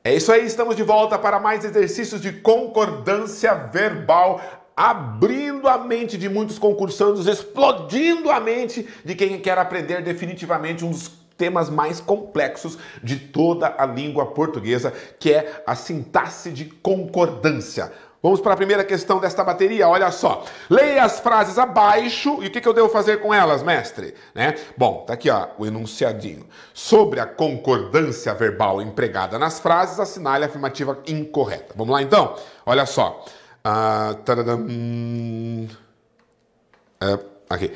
É isso aí, estamos de volta para mais exercícios de concordância verbal, abrindo a mente de muitos concursantes, explodindo a mente de quem quer aprender definitivamente um dos temas mais complexos de toda a língua portuguesa, que é a sintaxe de concordância. Vamos para a primeira questão desta bateria, olha só. Leia as frases abaixo e o que eu devo fazer com elas, mestre? Bom, tá aqui ó, o enunciadinho. Sobre a concordância verbal empregada nas frases, assinale a afirmativa incorreta. Vamos lá então? Olha só. Aqui.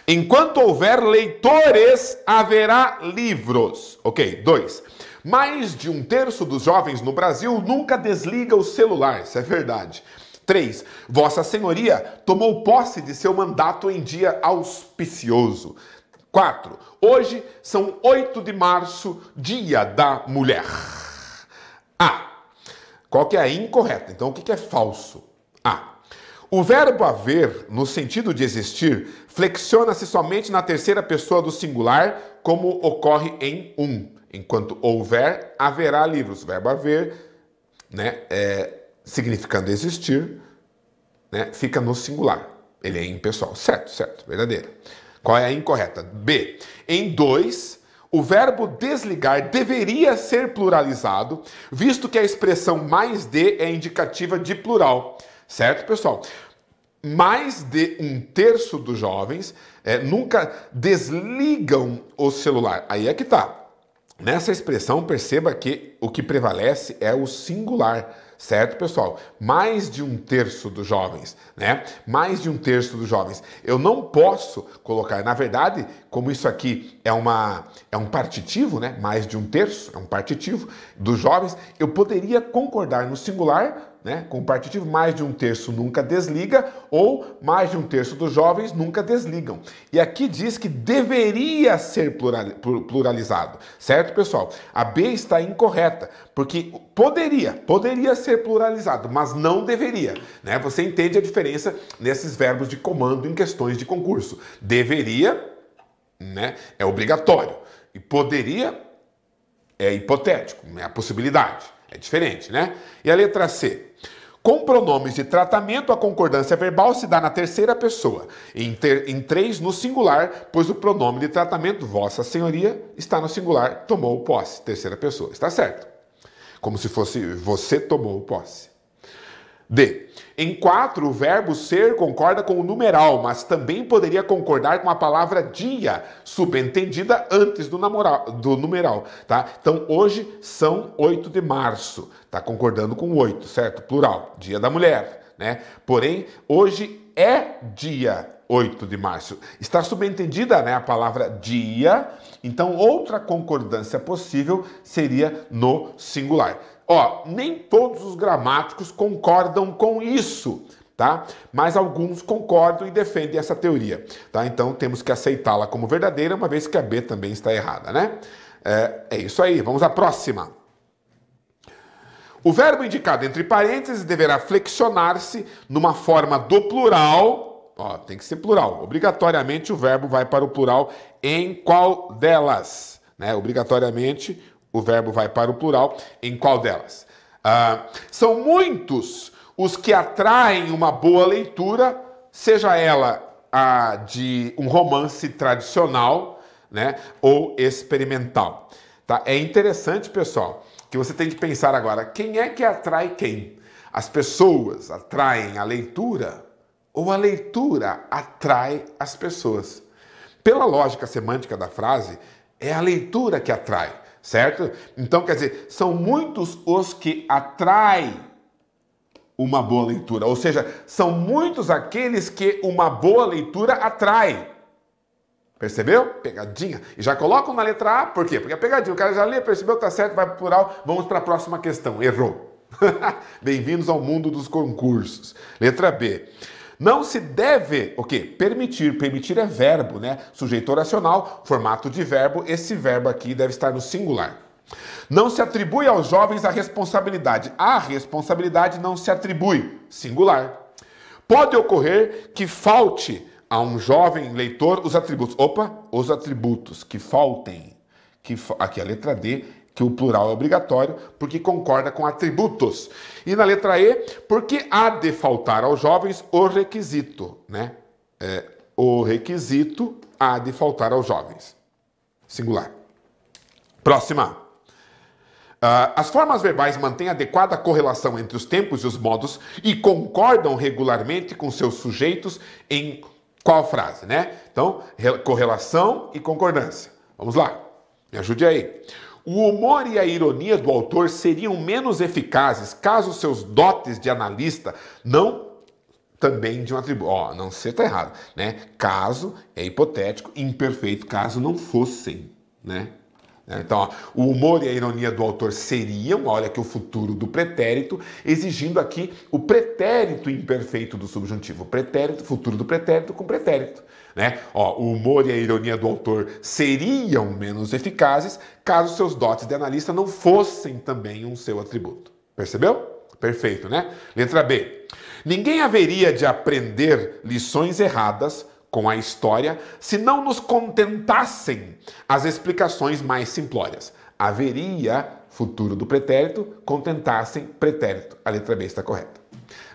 Enquanto houver leitores, haverá livros. Ok, 2. Mais de um terço dos jovens no Brasil nunca desliga o celular, isso é verdade. 3. Vossa Senhoria tomou posse de seu mandato em dia auspicioso. 4. Hoje são 8 de março, Dia da Mulher. A. Qual que é a incorreta? Então o que é falso? A. O verbo haver, no sentido de existir, flexiona-se somente na terceira pessoa do singular, como ocorre em um. Enquanto houver, haverá livros. O verbo haver, significando existir, fica no singular. Ele é impessoal. Certo, verdadeiro. Qual é a incorreta? B. Em 2, o verbo desligar deveria ser pluralizado, visto que a expressão mais de é indicativa de plural. Certo, pessoal? Mais de um terço dos jovens nunca desligam o celular. Aí é que tá. Nessa expressão, perceba que o que prevalece é o singular, certo, pessoal? Mais de um terço dos jovens, Mais de um terço dos jovens. Eu não posso colocar, na verdade, como isso aqui é um partitivo, Mais de um terço, é um partitivo dos jovens, eu poderia concordar no singular, com o partitivo, mais de um terço nunca desliga, ou mais de um terço dos jovens nunca desligam. E aqui diz que deveria ser pluralizado, certo, pessoal? A B está incorreta, porque poderia ser pluralizado, mas não deveria, Você entende a diferença nesses verbos de comando em questões de concurso. Deveria, é obrigatório, e poderia é hipotético, é a possibilidade. É diferente, E a letra C? Com pronomes de tratamento, a concordância verbal se dá na terceira pessoa. Em 3, no singular, pois o pronome de tratamento, Vossa Senhoria, está no singular, tomou posse. Terceira pessoa. Está certo. Como se fosse você tomou posse. D. Em 4, o verbo ser concorda com o numeral, mas também poderia concordar com a palavra dia, subentendida antes do numeral, tá? Então, hoje são 8 de março, tá concordando com 8, certo? Plural, Dia da Mulher, Porém, hoje é dia 8 de março. Está subentendida, a palavra dia, então outra concordância possível seria no singular. Nem todos os gramáticos concordam com isso, tá? Mas alguns concordam e defendem essa teoria, tá? Então temos que aceitá-la como verdadeira, uma vez que a B também está errada, É isso aí, vamos à próxima. O verbo indicado entre parênteses deverá flexionar-se numa forma do plural, tem que ser plural. Obrigatoriamente o verbo vai para o plural em qual delas, Obrigatoriamente o verbo vai para o plural, em qual delas? São muitos os que atraem uma boa leitura, seja ela a de um romance tradicional, ou experimental. Tá? É interessante, pessoal, que você tem que pensar agora, quem é que atrai quem? As pessoas atraem a leitura ou a leitura atrai as pessoas? Pela lógica semântica da frase, é a leitura que atrai. Certo? Então, quer dizer, são muitos os que atraem uma boa leitura. Ou seja, são muitos aqueles que uma boa leitura atrai. Percebeu? Pegadinha. E já colocam na letra A, por quê? Porque é pegadinha. O cara já lê, percebeu, tá certo, vai pro plural. Vamos para a próxima questão. Errou. Bem-vindos ao mundo dos concursos. Letra B. Não se deve, permitir. Permitir é verbo, Sujeito oracional, formato de verbo. Esse verbo aqui deve estar no singular. Não se atribui aos jovens a responsabilidade. A responsabilidade não se atribui. Singular. Pode ocorrer que falte a um jovem leitor os atributos. Os atributos que faltem. Aqui a letra D que o plural é obrigatório, porque concorda com atributos. E na letra E, porque há de faltar aos jovens o requisito, né? O requisito há de faltar aos jovens. Singular. Próxima. As formas verbais mantêm adequada correlação entre os tempos e os modos e concordam regularmente com seus sujeitos em qual frase, né? Então, correlação e concordância. Vamos lá, me ajude aí. O humor e a ironia do autor seriam menos eficazes caso seus dotes de analista não também de um atributo. Ó, não sei, tá errado, né? Caso é hipotético, imperfeito, caso não fossem, né? Então, ó, o humor e a ironia do autor seriam, olha aqui o futuro do pretérito, exigindo aqui o pretérito imperfeito do subjuntivo. Pretérito, futuro do pretérito com pretérito. Né? Ó, o humor e a ironia do autor seriam menos eficazes caso seus dotes de analista não fossem também um seu atributo. Percebeu? Perfeito, né? Letra B. Ninguém haveria de aprender lições erradas com a história se não nos contentassem as explicações mais simplórias. Haveria, futuro do pretérito, contentassem, pretérito. A letra B está correta.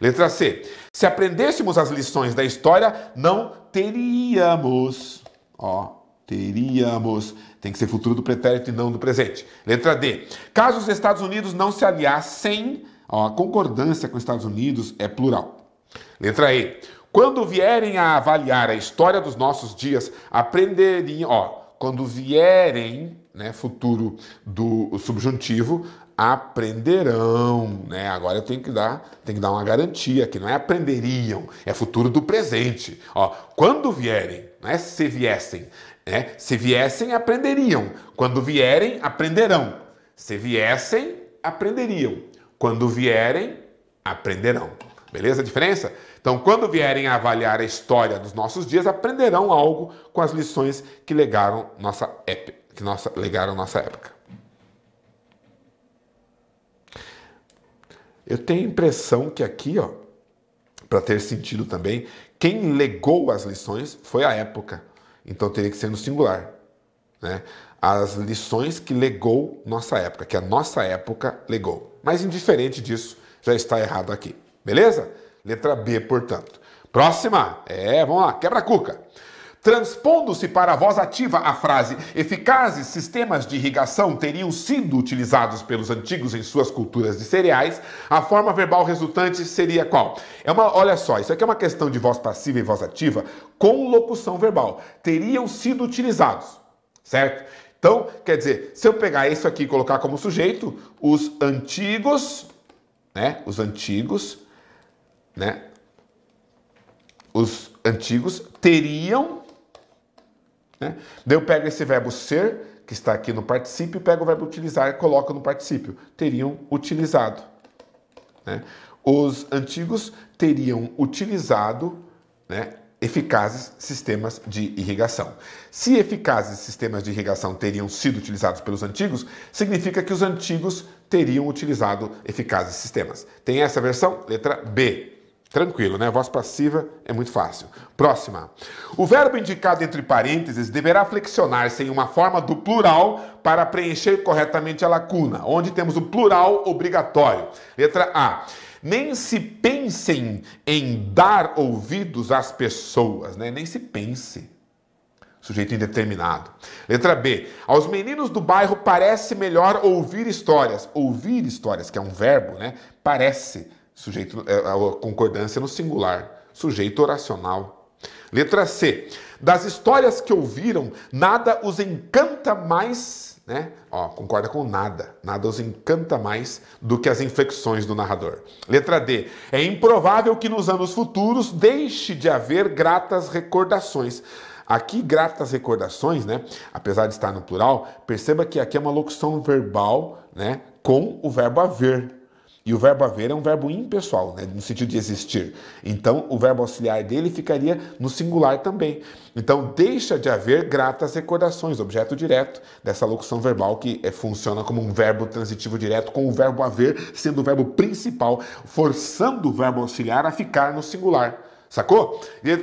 Letra C. Se aprendêssemos as lições da história, não teríamos. Ó, teríamos. Tem que ser futuro do pretérito e não do presente. Letra D. Caso os Estados Unidos não se aliassem, ó, a concordância com os Estados Unidos é plural. Letra E. Quando vierem a avaliar a história dos nossos dias, aprenderiam, ó, quando vierem, né, futuro do subjuntivo, aprenderão, né? Agora eu tenho que dar uma garantia que não é aprenderiam, é futuro do presente. Ó, quando vierem, não é se viessem, né? Se viessem, aprenderiam. Quando vierem, aprenderão. Se viessem, aprenderiam. Quando vierem, aprenderão. Beleza a diferença? Então, quando vierem a avaliar a história dos nossos dias, aprenderão algo com as lições que legaram nossa época. Eu tenho a impressão que aqui, ó, para ter sentido também, quem legou as lições foi a época. Então teria que ser no singular, né? As lições que legou nossa época, que a nossa época legou. Mas indiferente disso, já está errado aqui. Beleza? Letra B, portanto. Próxima. Vamos lá, quebra-cuca. Transpondo-se para a voz ativa a frase eficazes sistemas de irrigação teriam sido utilizados pelos antigos em suas culturas de cereais, a forma verbal resultante seria qual? Olha só, isso aqui é uma questão de voz passiva e voz ativa com locução verbal. Teriam sido utilizados, certo? Então, quer dizer, se eu pegar isso aqui e colocar como sujeito, os antigos, né? Os antigos teriam, né? Daí eu pego esse verbo ser, que está aqui no particípio, pego o verbo utilizar e coloco no particípio. Teriam utilizado, né? Os antigos teriam utilizado, né, eficazes sistemas de irrigação. Se eficazes sistemas de irrigação teriam sido utilizados pelos antigos, significa que os antigos teriam utilizado eficazes sistemas. Tem essa versão? Letra B. Tranquilo, né? Voz passiva é muito fácil. Próxima. O verbo indicado entre parênteses deverá flexionar-se em uma forma do plural para preencher corretamente a lacuna, onde temos o plural obrigatório. Letra A. Nem se pensem em dar ouvidos às pessoas, né? Nem se pense. Sujeito indeterminado. Letra B. Aos meninos do bairro parece melhor ouvir histórias. Ouvir histórias, que é um verbo, né? Parece. Sujeito, a concordância no singular. Sujeito oracional. Letra C. Das histórias que ouviram, nada os encanta mais, né? Ó, concorda com nada. Nada os encanta mais do que as inflexões do narrador. Letra D. É improvável que nos anos futuros deixe de haver gratas recordações. Aqui, gratas recordações, né? Apesar de estar no plural, perceba que aqui é uma locução verbal, né? Com o verbo haver. E o verbo haver é um verbo impessoal, né, no sentido de existir. Então, o verbo auxiliar dele ficaria no singular também. Então, deixa de haver gratas recordações, objeto direto dessa locução verbal que funciona como um verbo transitivo direto, com o verbo haver sendo o verbo principal, forçando o verbo auxiliar a ficar no singular. Sacou?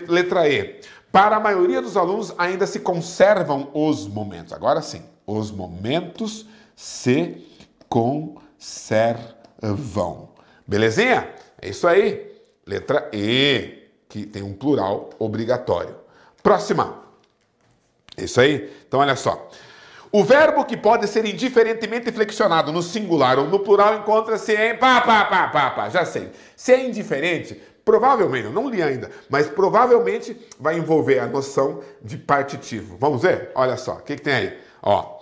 Letra E. Para a maioria dos alunos ainda se conservam os momentos. Agora sim, os momentos se conservam. Belezinha? É isso aí. Letra E, que tem um plural obrigatório. Próxima. É isso aí? Então, olha só. O verbo que pode ser indiferentemente flexionado no singular ou no plural encontra-se em... Já sei. Se é indiferente, provavelmente, eu não li ainda, mas provavelmente vai envolver a noção de partitivo. Vamos ver? Olha só. O que tem aí? Ó.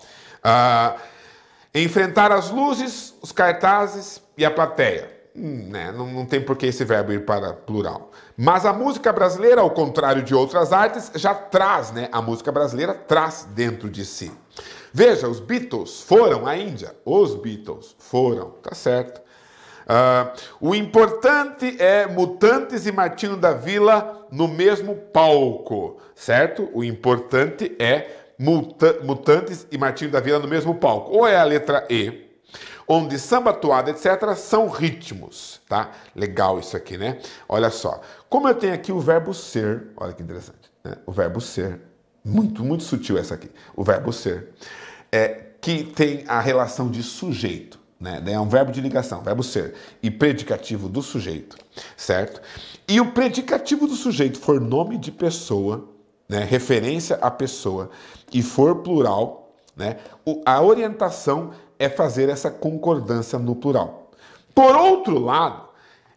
Enfrentar as luzes, os cartazes e a plateia. Né, não tem por que esse verbo ir para plural. Mas a música brasileira, ao contrário de outras artes, já traz, né? A música brasileira traz dentro de si. Veja, os Beatles foram à Índia. Os Beatles foram, tá certo. O importante é Mutantes e Martinho da Vila no mesmo palco, certo? O importante é Mutantes e Martinho da Vila no mesmo palco. Ou é a letra E, onde samba, toada, etc. são ritmos, tá? Legal isso aqui, né? Olha só. Como eu tenho aqui o verbo ser, olha que interessante, né? O verbo ser, muito sutil essa aqui. O verbo ser, que tem a relação de sujeito, né? É um verbo de ligação, verbo ser, e predicativo do sujeito, certo? E o predicativo do sujeito for nome de pessoa, né? Referência à pessoa, e for plural, né? A orientação é fazer essa concordância no plural. Por outro lado,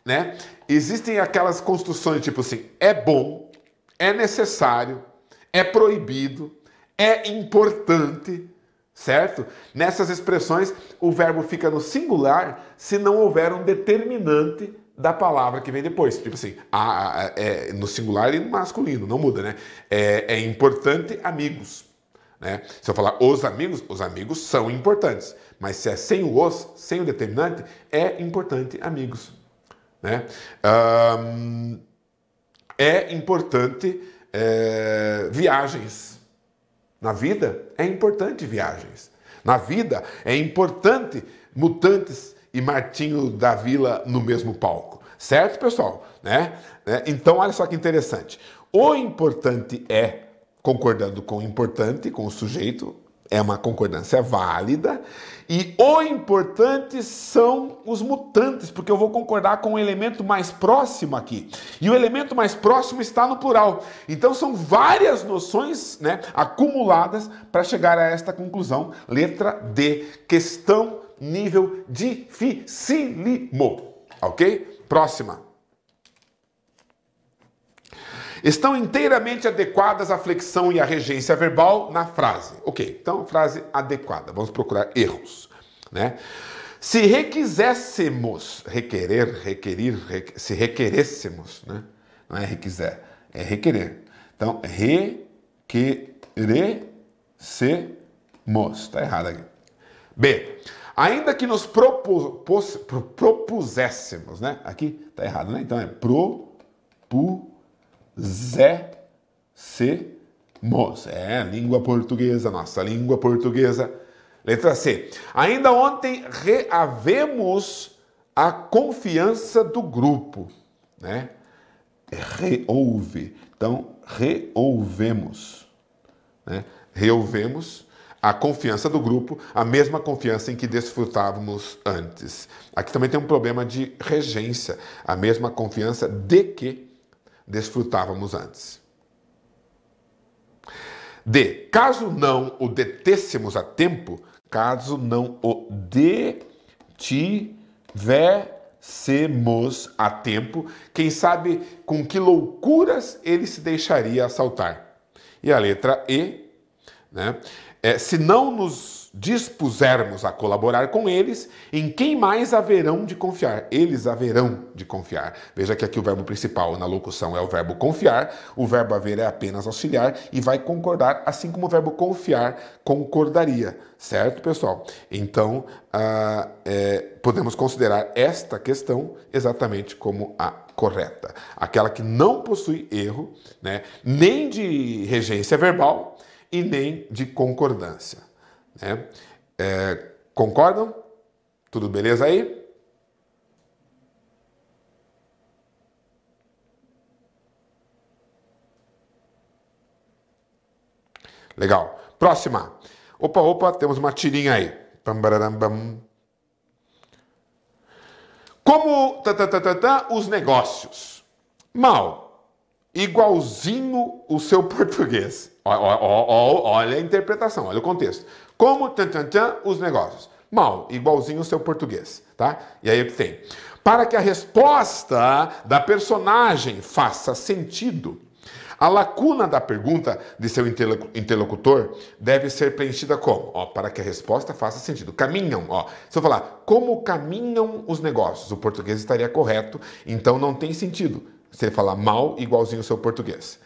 né, existem aquelas construções tipo assim, é bom, é necessário, é proibido, é importante, certo? Nessas expressões, o verbo fica no singular se não houver um determinante da palavra que vem depois. Tipo assim, no singular e no masculino, não muda, né? É importante amigos. Né? Se eu falar os amigos são importantes. Mas se é sem o os, sem o determinante, é importante amigos. Né? É importante viagens. Na vida é importante viagens. Na vida é importante Mutantes e Martinho da Vila no mesmo palco. Certo, pessoal? Né? Então, olha só que interessante. O importante é, concordando com o importante, com o sujeito, é uma concordância válida. E o importante são os mutantes, porque eu vou concordar com o elemento mais próximo aqui. E o elemento mais próximo está no plural. Então são várias noções, né, acumuladas para chegar a esta conclusão. Letra D, questão nível dificílimo. Ok? Próxima. Estão inteiramente adequadas a flexão e a regência verbal na frase. Ok, então frase adequada. Vamos procurar erros. Né? Se requiséssemos, se requerêssemos, né? Não é requiser, é requerer. Então, requerêssemos. Está errado aqui. B. Ainda que nos propuséssemos, né? Aqui está errado, né? Então é propuséssemos. É, língua portuguesa, nossa língua portuguesa. Letra C. Ainda ontem reavemos a confiança do grupo, né? Reouve. Então, reouvemos, né? Reouvemos a confiança do grupo, a mesma confiança em que desfrutávamos antes. Aqui também tem um problema de regência, a mesma confiança de que desfrutávamos antes. D. Caso não o detêssemos a tempo, caso não o detivéssemos a tempo, quem sabe com que loucuras ele se deixaria assaltar. E a letra E, né? Se não nos dispusermos a colaborar com eles, em quem mais haverão de confiar? Eles haverão de confiar. Veja que aqui o verbo principal na locução é o verbo confiar, o verbo haver é apenas auxiliar e vai concordar, assim como o verbo confiar concordaria. Certo, pessoal? Então, podemos considerar esta questão exatamente como a correta. Aquela que não possui erro, né, nem de regência verbal e nem de concordância. Né? Concordam? Tudo beleza aí? Legal. Próxima. Opa, temos uma tirinha aí. Pam, bararam, bam. Como os negócios. Mal, igualzinho o seu português. Olha a interpretação, olha o contexto. Como os negócios. Mal, igualzinho o seu português, tá? E aí o que tem? Para que a resposta da personagem faça sentido, a lacuna da pergunta de seu interlocutor deve ser preenchida como? Para que a resposta faça sentido. Caminham, se eu falar, como caminham os negócios? O português estaria correto, então não tem sentido. Se ele falar mal, igualzinho o seu português.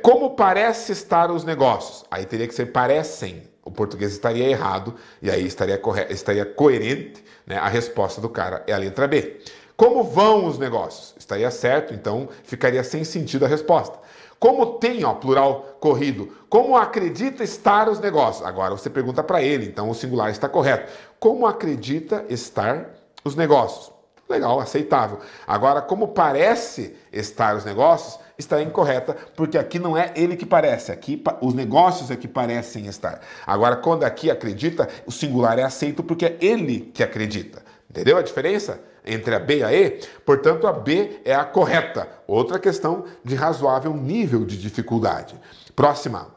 Como parece estar os negócios? Aí teria que ser parecem. O português estaria errado e aí estaria coerente, né? A resposta do cara é a letra B. Como vão os negócios? Estaria certo, então ficaria sem sentido a resposta. Como tem, plural corrido, como acredita estar os negócios? Agora você pergunta para ele, então o singular está correto. Como acredita estar os negócios? Legal, aceitável. Agora, como parece estar os negócios, está incorreta, porque aqui não é ele que parece, aqui os negócios é que parecem estar. Agora, quando aqui acredita, o singular é aceito porque é ele que acredita. Entendeu a diferença entre a B e a E? Portanto, a B é a correta. Outra questão de razoável nível de dificuldade. Próxima.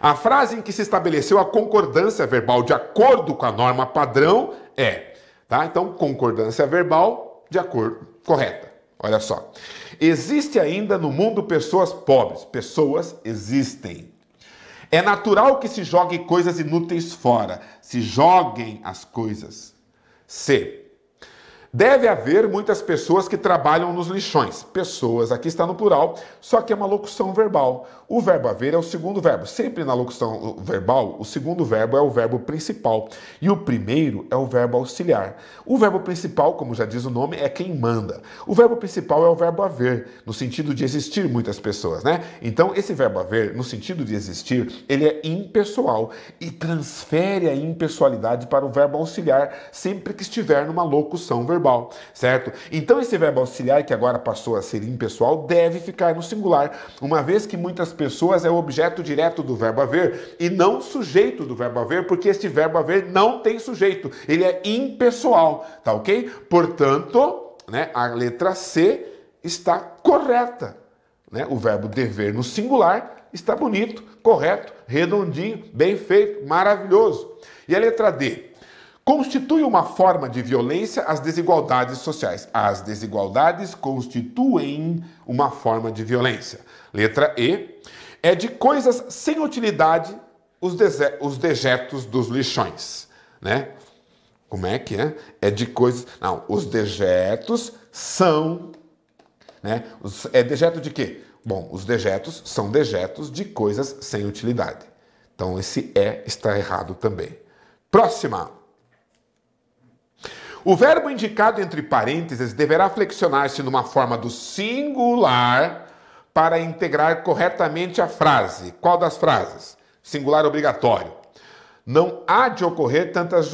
A frase em que se estabeleceu a concordância verbal de acordo com a norma padrão é... Tá? Então, concordância verbal de acordo, correta. Olha só. Existe ainda no mundo pessoas pobres. Pessoas existem. É natural que se jogue coisas inúteis fora. Se joguem as coisas. C. Deve haver muitas pessoas que trabalham nos lixões. Pessoas, aqui está no plural, só que é uma locução verbal. O verbo haver é o segundo verbo. Sempre na locução verbal, o segundo verbo é o verbo principal. E o primeiro é o verbo auxiliar. O verbo principal, como já diz o nome, é quem manda. O verbo principal é o verbo haver, no sentido de existir muitas pessoas, né? Então, esse verbo haver, no sentido de existir, ele é impessoal e transfere a impessoalidade para o verbo auxiliar sempre que estiver numa locução verbal, certo? Então, esse verbo auxiliar, que agora passou a ser impessoal, deve ficar no singular, uma vez que muitas pessoas é o objeto direto do verbo haver e não sujeito do verbo haver, porque este verbo haver não tem sujeito, ele é impessoal, tá ok? Portanto, né, a letra C está correta, né? O verbo dever no singular está bonito, correto, redondinho, bem feito, maravilhoso. E a letra D? Constitui uma forma de violência as desigualdades sociais. As desigualdades constituem uma forma de violência. Letra E. É de coisas sem utilidade os dejetos dos lixões, né? Como é que é? É de coisas... Não, os dejetos são... né? É dejeto de quê? Bom, os dejetos são dejetos de coisas sem utilidade. Então, esse é está errado também. Próxima. O verbo indicado entre parênteses deverá flexionar-se numa forma do singular para integrar corretamente a frase. Qual das frases? Singular obrigatório. Não há de ocorrer tantas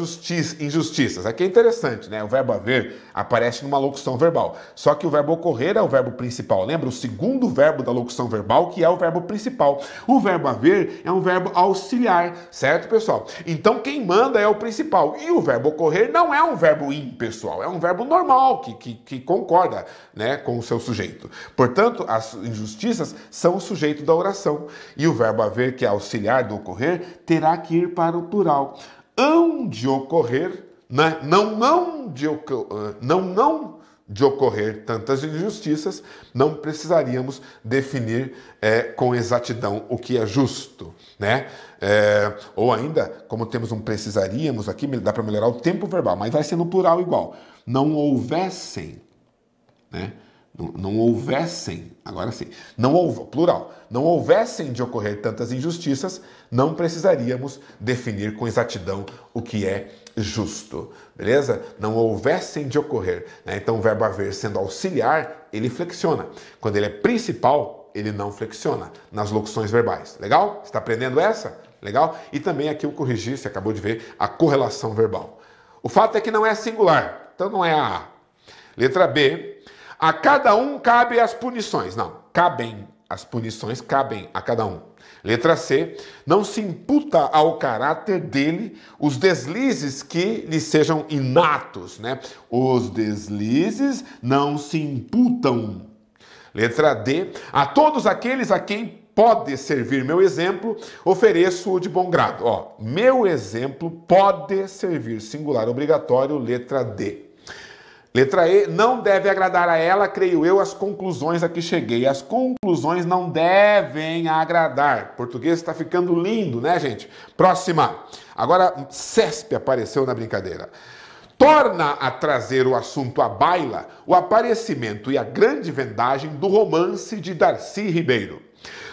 injustiças. Aqui é interessante, né? O verbo haver aparece numa locução verbal. Só que o verbo ocorrer é o verbo principal. Lembra? O segundo verbo da locução verbal, que é o verbo principal. O verbo haver é um verbo auxiliar, certo, pessoal? Então, quem manda é o principal. E o verbo ocorrer não é um verbo impessoal. É um verbo normal, que concorda, né, com o seu sujeito. Portanto, as injustiças são o sujeito da oração. E o verbo haver, que é auxiliar do ocorrer, terá que ir para o plural. Hão de ocorrer, né? não de ocorrer tantas injustiças, não precisaríamos definir com exatidão o que é justo, né? Ou ainda, como temos um precisaríamos aqui, dá para melhorar o tempo verbal, mas vai ser no plural igual. Não houvessem, né? Não houvessem, agora sim, plural, não houvessem de ocorrer tantas injustiças, não precisaríamos definir com exatidão o que é justo, beleza? Não houvessem de ocorrer, né? Então o verbo haver sendo auxiliar, ele flexiona. Quando ele é principal, ele não flexiona nas locuções verbais. Legal? Está aprendendo essa? Legal? E também aqui eu corrigi, você acabou de ver, a correlação verbal. O fato é que não é singular, então não é a A. Letra B. A cada um cabe as punições. Não, cabem as punições, cabem a cada um. Letra C, não se imputa ao caráter dele os deslizes que lhe sejam inatos, né? Os deslizes não se imputam. Letra D, a todos aqueles a quem pode servir meu exemplo, ofereço-o de bom grado. Ó, meu exemplo pode servir, singular obrigatório, letra D. Letra E, não deve agradar a ela, creio eu, as conclusões a que cheguei. As conclusões não devem agradar. Português está ficando lindo, né, gente? Próxima. Agora, CESP apareceu na brincadeira. Torna a trazer o assunto à baila o aparecimento e a grande vendagem do romance de Darcy Ribeiro.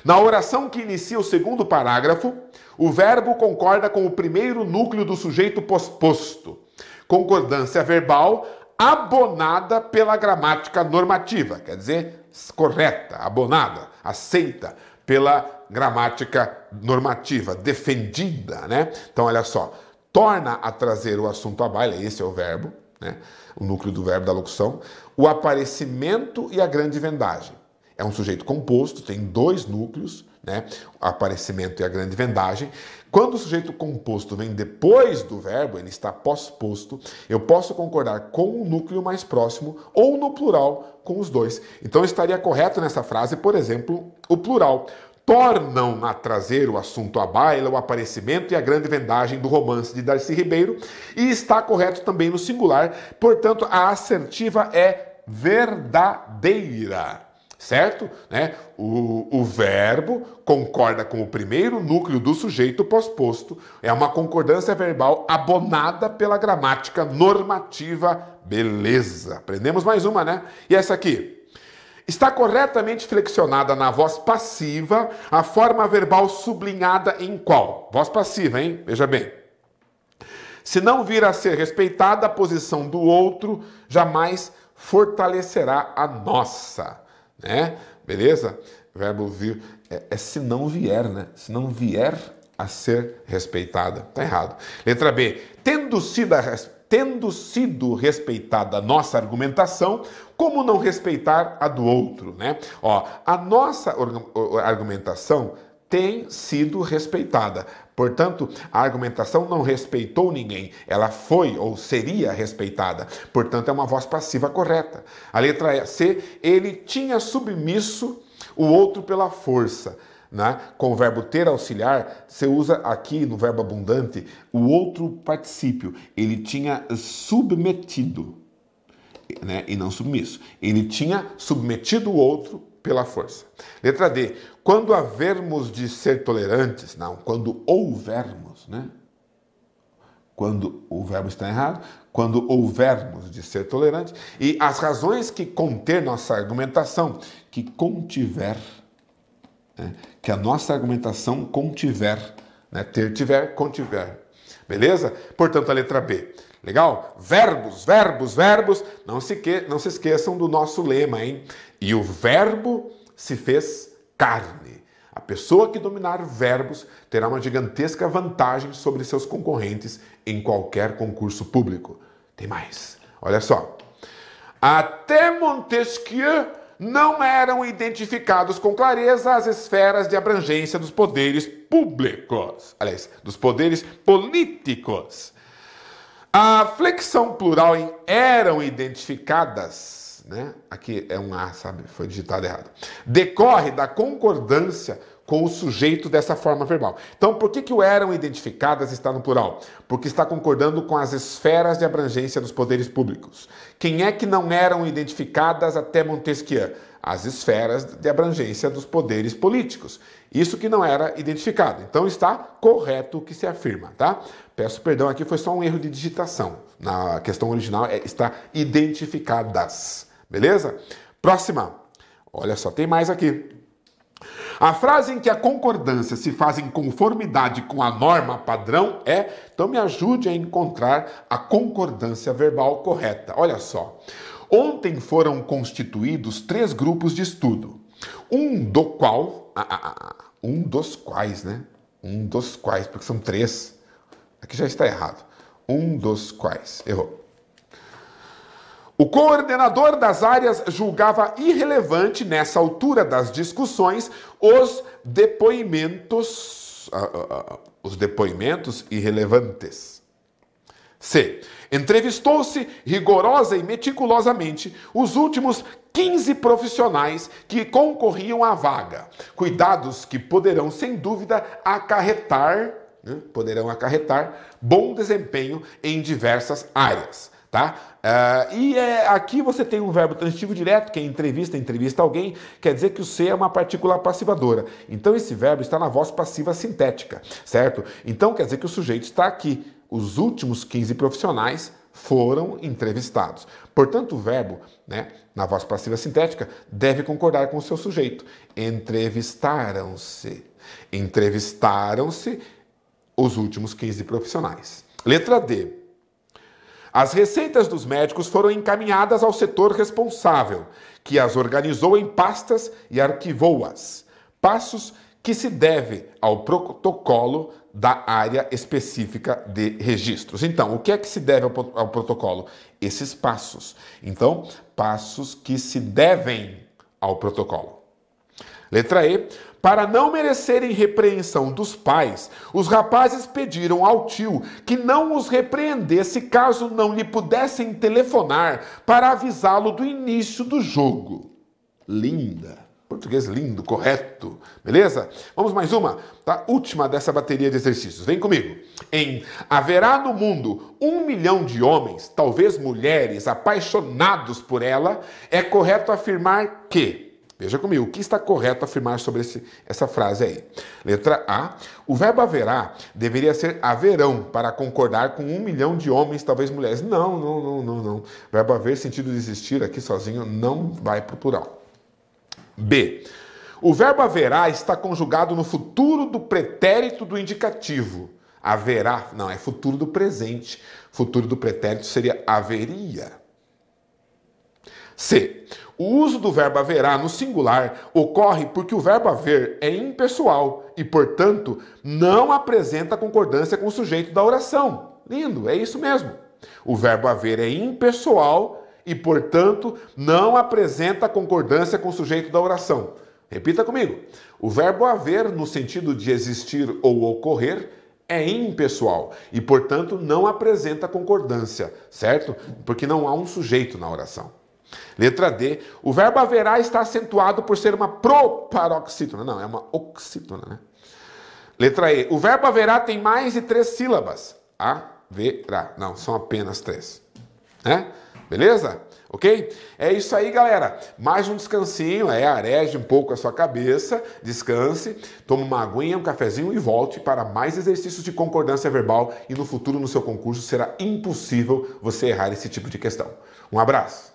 Na oração que inicia o segundo parágrafo, o verbo concorda com o primeiro núcleo do sujeito posposto. Concordância verbal abonada pela gramática normativa, quer dizer, correta, abonada, aceita pela gramática normativa, defendida, né? Então, olha só, torna a trazer o assunto à baila, esse é o verbo, né? O núcleo do verbo da locução, o aparecimento e a grande vendagem. É um sujeito composto, tem dois núcleos, né? O aparecimento e a grande vendagem. Quando o sujeito composto vem depois do verbo, ele está pós-posto, eu posso concordar com o núcleo mais próximo ou no plural com os dois. Então estaria correto nessa frase, por exemplo, o plural. Tornam a trazer o assunto à baila, o aparecimento e a grande vendagem do romance de Darcy Ribeiro. E está correto também no singular, portanto a assertiva é verdadeira. Certo? Né? O verbo concorda com o primeiro núcleo do sujeito pós-posto. É uma concordância verbal abonada pela gramática normativa. Beleza. Aprendemos mais uma, né? E essa aqui? Está corretamente flexionada na voz passiva a forma verbal sublinhada em qual? Voz passiva, hein? Veja bem. Se não vir a ser respeitada, a posição do outro jamais fortalecerá a nossa. Né? Beleza? Verbo vir se não vier, né? Se não vier a ser respeitada. Tá errado. Letra B. Tendo sido respeitada a nossa argumentação, como não respeitar a do outro, né? Ó, a nossa argumentação tem sido respeitada. Portanto, a argumentação não respeitou ninguém. Ela foi ou seria respeitada. Portanto, é uma voz passiva correta. A letra C, ele tinha submisso o outro pela força. Né? Com o verbo ter auxiliar, você usa aqui no verbo abundante o outro particípio. Ele tinha submetido, né? E não submisso. Ele tinha submetido o outro pela força. Letra D. Quando havermos de ser tolerantes, não, quando houvermos, né? Quando o verbo está errado, quando houvermos de ser tolerantes, e as razões que conter nossa argumentação, que contiver, né? Que a nossa argumentação contiver, né? Ter, tiver, contiver. Beleza? Portanto, a letra B. Legal? Verbos, verbos, verbos. Não se esqueçam do nosso lema, hein? E o verbo se fez carne. A pessoa que dominar verbos terá uma gigantesca vantagem sobre seus concorrentes em qualquer concurso público. Tem mais. Olha só. Até Montesquieu não eram identificados com clareza as esferas de abrangência dos poderes públicos. Aliás, dos poderes políticos. A flexão plural em eram identificadas, né? Aqui é um A, sabe? Foi digitado errado. Decorre da concordância com o sujeito dessa forma verbal. Então, por que o eram identificadas está no plural? Porque está concordando com as esferas de abrangência dos poderes públicos. Quem é que não eram identificadas até Montesquieu? As esferas de abrangência dos poderes políticos. Isso que não era identificado. Então está correto o que se afirma, tá? Peço perdão, aqui foi só um erro de digitação. Na questão original está identificadas. Beleza? Próxima. Olha só, tem mais aqui. A frase em que a concordância se faz em conformidade com a norma padrão é... Então me ajude a encontrar a concordância verbal correta. Olha só. Ontem foram constituídos 3 grupos de estudo. Um dos quais, né? Um dos quais, porque são 3. Aqui já está errado. Um dos quais. Errou. O coordenador das áreas julgava irrelevante, nessa altura das discussões, os depoimentos irrelevantes. C. Entrevistou-se rigorosa e meticulosamente os últimos 15 profissionais que concorriam à vaga. Cuidados que poderão, sem dúvida, acarretar bom desempenho em diversas áreas. Tá? Aqui você tem um verbo transitivo direto, que é entrevista alguém, quer dizer que o C é uma partícula passivadora. Então esse verbo está na voz passiva sintética, certo? Então quer dizer que o sujeito está aqui. Os últimos 15 profissionais foram entrevistados. Portanto, o verbo, na voz passiva sintética, deve concordar com o seu sujeito. Entrevistaram-se. Entrevistaram-se os últimos 15 profissionais. Letra D. As receitas dos médicos foram encaminhadas ao setor responsável, que as organizou em pastas e arquivou-as. Passos que se deve ao protocolo da área específica de registros. Então, o que é que se deve ao protocolo? Esses passos. Então, passos que se devem ao protocolo. Letra E. Para não merecerem repreensão dos pais, os rapazes pediram ao tio que não os repreendesse caso não lhe pudessem telefonar para avisá-lo do início do jogo. Linda. Português lindo, correto. Beleza? Vamos mais uma, tá? Última dessa bateria de exercícios. Vem comigo. Haverá no mundo 1 milhão de homens, talvez mulheres, apaixonados por ela, é correto afirmar que... Veja comigo, o que está correto afirmar sobre essa frase aí? Letra A. O verbo haverá deveria ser haverão para concordar com 1 milhão de homens, talvez mulheres. Não. O verbo haver, sentido de existir aqui sozinho, não vai para o plural. B. O verbo haverá está conjugado no futuro do pretérito do indicativo. Haverá, não, é futuro do presente. Futuro do pretérito seria haveria. C. O uso do verbo haverá no singular ocorre porque o verbo haver é impessoal e, portanto, não apresenta concordância com o sujeito da oração. Lindo, é isso mesmo. O verbo haver é impessoal e, portanto, não apresenta concordância com o sujeito da oração. Repita comigo. O verbo haver, no sentido de existir ou ocorrer, é impessoal e, portanto, não apresenta concordância, certo? Porque não há um sujeito na oração. Letra D. O verbo haverá está acentuado por ser uma proparoxítona. Não, é uma oxítona, né? Letra E. O verbo haverá tem mais de 3 sílabas. Haverá. Não, são apenas 3. Beleza? Ok? É isso aí, galera. Mais um descansinho. Areje um pouco a sua cabeça. Descanse. Tome uma aguinha, um cafezinho e volte para mais exercícios de concordância verbal. E no futuro, no seu concurso, será impossível você errar esse tipo de questão. Um abraço.